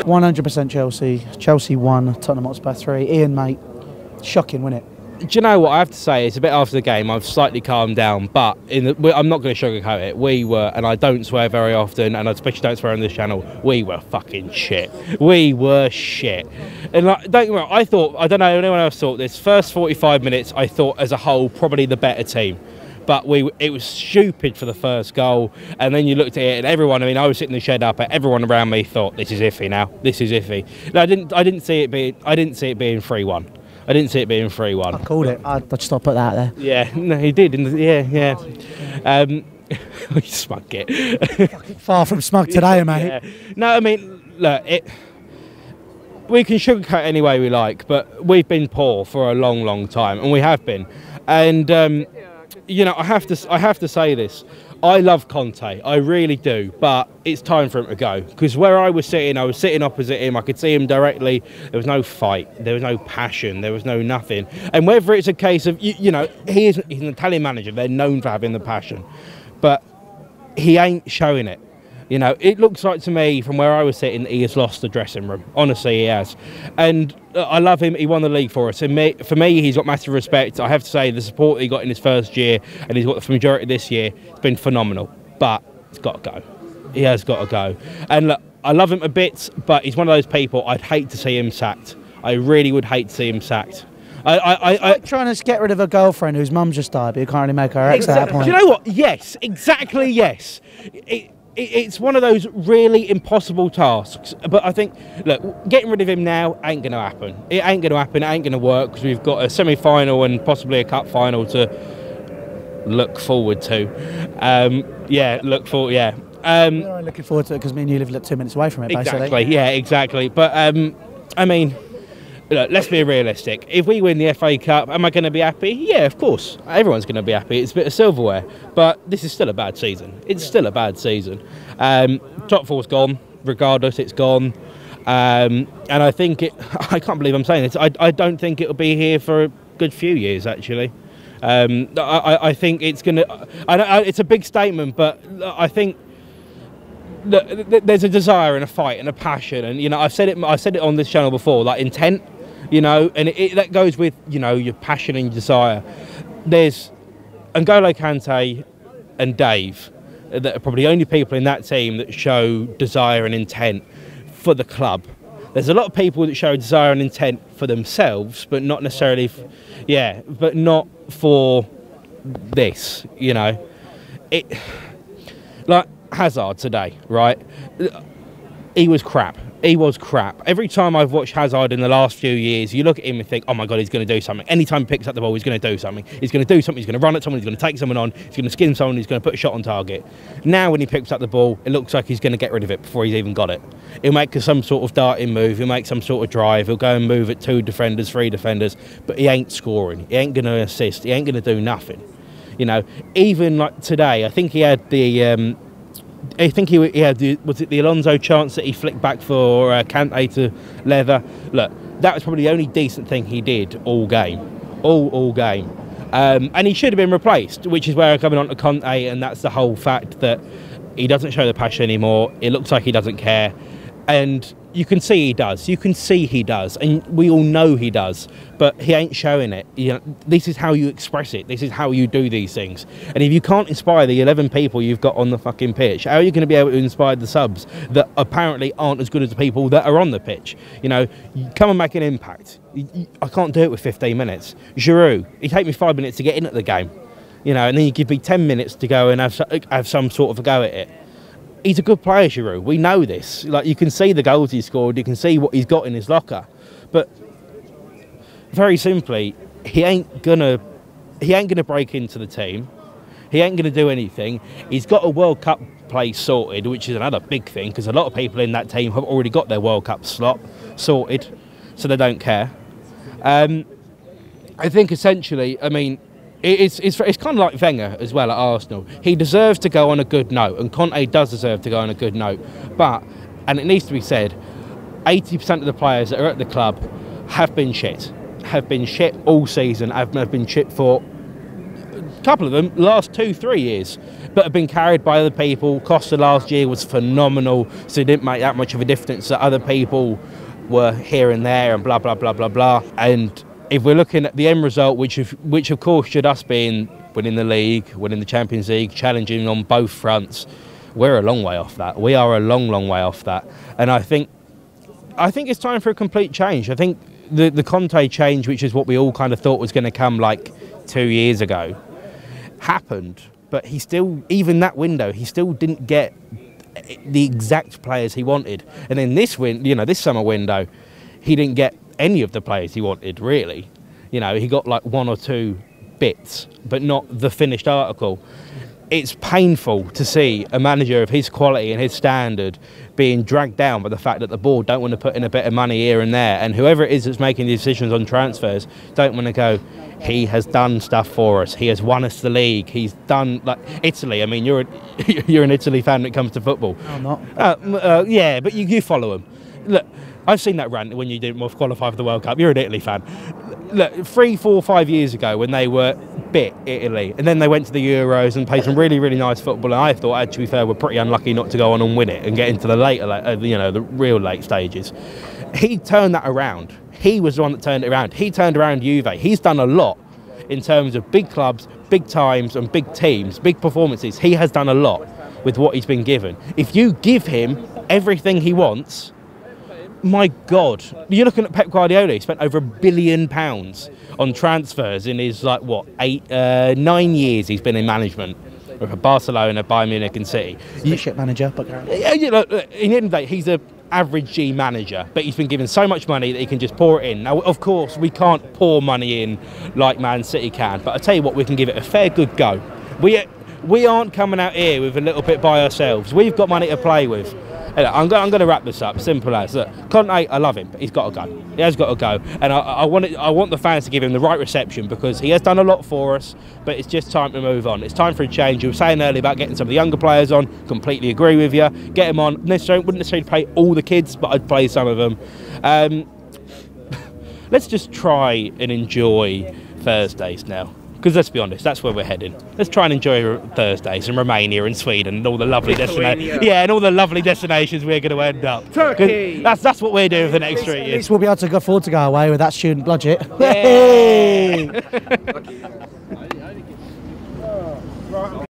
100% Chelsea. Chelsea 1, Tottenham Hotspur 3. Iain, mate, shocking, wasn't it? Do you know what I have to say? It's a bit after the game. I've slightly calmed down, but I'm not going to sugarcoat it. We were, and I don't swear very often, and I especially don't swear on this channel. We were fucking shit. We were shit. And like, don't get me wrong, I don't know if anyone else thought this. First 45 minutes, I thought as a whole probably the better team. But it was stupid for the first goal, and then you looked at it, and everyone. I mean, I was sitting in the shed up, and everyone around me thought this is iffy now. This is iffy. No, I didn't see it being 3-1. I didn't see it being 3-1. I called it. I just thought I'd put that there. Yeah, no, he did. Yeah. Smug it. Far from smug today, mate. Yeah. No, I mean, look, we can sugarcoat any way we like, but we've been poor for a long, long time, and we have been. And you know, I have to say this. I love Conte, I really do, but it's time for him to go. Because where I was sitting opposite him. I could see him directly. There was no fight, there was no passion, there was no nothing. And whether it's a case of, you know, he's an Italian manager, they're known for having the passion, but he ain't showing it. You know, it looks like to me, from where I was sitting, he has lost the dressing room. Honestly, he has. And I love him. He won the league for us. And for me, he's got massive respect. I have to say, the support he got in his first year, and he's got the majority this year, it's been phenomenal. But it's got to go. He has got to go. And look, I love him a bit, but he's one of those people I'd hate to see him sacked. I really would hate to see him sacked. I trying to get rid of a girlfriend whose mum just died, but you can't really make her ex at that point. Do you know what? Yes, exactly, yes. It's one of those really impossible tasks. But I think, look, getting rid of him now ain't going to happen. It ain't going to happen. It ain't going to work, because we've got a semi-final and possibly a cup final to look forward to. We're looking forward to it because me and you live 2 minutes away from it, basically. Exactly, yeah, exactly. But, I mean, look, let's be realistic. If we win the FA Cup, am I going to be happy? Yeah, of course. Everyone's going to be happy. It's a bit of silverware. But this is still a bad season. It's still a bad season. Top four's gone. Regardless, it's gone. And I think I can't believe I'm saying this. I don't think it'll be here for a good few years, actually. I think it's going to... It's a big statement, but I think... There's a desire and a fight and a passion, and you know, I've said it on this channel before, like intent, you know, and that goes with, you know, your passion and your desire. There's N'Golo Kante and Dave that are probably the only people in that team that show desire and intent for the club. There's a lot of people that show desire and intent for themselves, but not necessarily, but not for this, you know. Like Hazard today, right? He was crap. He was crap. Every time I've watched Hazard in the last few years, you look at him and think, oh my God, he's going to do something. Anytime he picks up the ball, he's going to do something. He's going to do something. He's going to run at someone. He's going to take someone on. He's going to skin someone. He's going to put a shot on target. Now, when he picks up the ball, it looks like he's going to get rid of it before he's even got it. He'll make some sort of darting move. He'll make some sort of drive. He'll go and move at 2 defenders, 3 defenders, but he ain't scoring. He ain't going to assist. He ain't going to do nothing. You know, even like today, I think he had the... he had was it the Alonso chance that he flicked back for Kante to leather? Look, that was probably the only decent thing he did all game, all game, and he should have been replaced. Which is where I'm coming on to Conte, and that's the whole fact that he doesn't show the passion anymore. It looks like he doesn't care, and you can see he does. You can see he does, and we all know he does, but he ain't showing it. You know, this is how you express it. This is how you do these things. And if you can't inspire the 11 people you've got on the fucking pitch, how are you going to be able to inspire the subs that apparently aren't as good as the people that are on the pitch? You know, come and make an impact. I can't do it with 15 minutes. Giroud, it take me 5 minutes to get in at the game. You know, and then you give me 10 minutes to go and have some sort of a go at it. He's a good player, Giroud. We know this. Like, you can see the goals he scored. You can see what he's got in his locker. But very simply, he ain't gonna break into the team. He ain't gonna do anything. He's got a World Cup place sorted, which is another big thing, because a lot of people in that team have already got their World Cup slot sorted, so they don't care. I think essentially, I mean, it's kind of like Wenger as well at Arsenal. He deserves to go on a good note, and Conte does deserve to go on a good note. But, and it needs to be said, 80% of the players that are at the club have been shit all season, have been shit for a couple of them last 2-3 years, but have been carried by other people. Costa last year was phenomenal, so it didn't make that much of a difference that other people were here and there and blah, blah, blah, blah, blah. And if we're looking at the end result, which of course should us being winning the league, winning the Champions League, challenging on both fronts, we're a long way off that. We are a long, long way off that. And I think it's time for a complete change. I think the Conte change, which is what we all kind of thought was going to come like 2 years ago, happened. But he still, even that window, he still didn't get the exact players he wanted. And in this this summer window, he didn't get any of the players he wanted, really. He got like 1 or 2 bits, but not the finished article. It's painful to see a manager of his quality and his standard being dragged down by the fact that the board don't want to put in a bit of money here and there, and whoever it is that's making the decisions on transfers don't want to go, he has done stuff for us, he has won us the league, he's done, like Italy. I mean, you're an Italy fan when it comes to football. I'm not. Yeah, but you follow them. Look, I've seen that rant when you didn't qualify for the World Cup. You're an Italy fan. Look, 3, 4, 5 years ago when they were bit Italy, and then they went to the Euros and played some really, really nice football, and I thought, to be fair, we're pretty unlucky not to go on and win it and get into the later, the real late stages. He turned that around. He was the one that turned it around. He turned around Juve. He's done a lot in terms of big clubs, big times, and big teams, big performances. He has done a lot with what he's been given. If you give him everything he wants, my God, you're looking at Pep Guardiola. He spent over £1 billion on transfers in his 9 years he's been in management with Barcelona, Bayern Munich, and City. He's a shit manager, but in the end of the day, he's a average G manager, but he's been given so much money that he can just pour it in. Now, of course, we can't pour money in like Man City can, but I tell you what, we can give it a fair good go. We aren't coming out here with a little bit by ourselves. We've got money to play with. I'm going to wrap this up. Simple as. Look, Conte, I love him, but he's got to go. He has got to go, and I want the fans to give him the right reception, because he has done a lot for us. But it's just time to move on. It's time for a change. You were saying earlier about getting some of the younger players on. Completely agree with you. Get them on. Wouldn't necessarily play all the kids, but I'd play some of them. Let's just try and enjoy Thursdays now. Because let's be honest, that's where we're heading. Let's try and enjoy Thursdays in Romania and Sweden and all the lovely destinations. Yeah, and all the lovely destinations we're going to end up. Turkey. That's what we're doing for the next 3 At years. least we'll be able to afford to go away with that student budget. Yay! Right.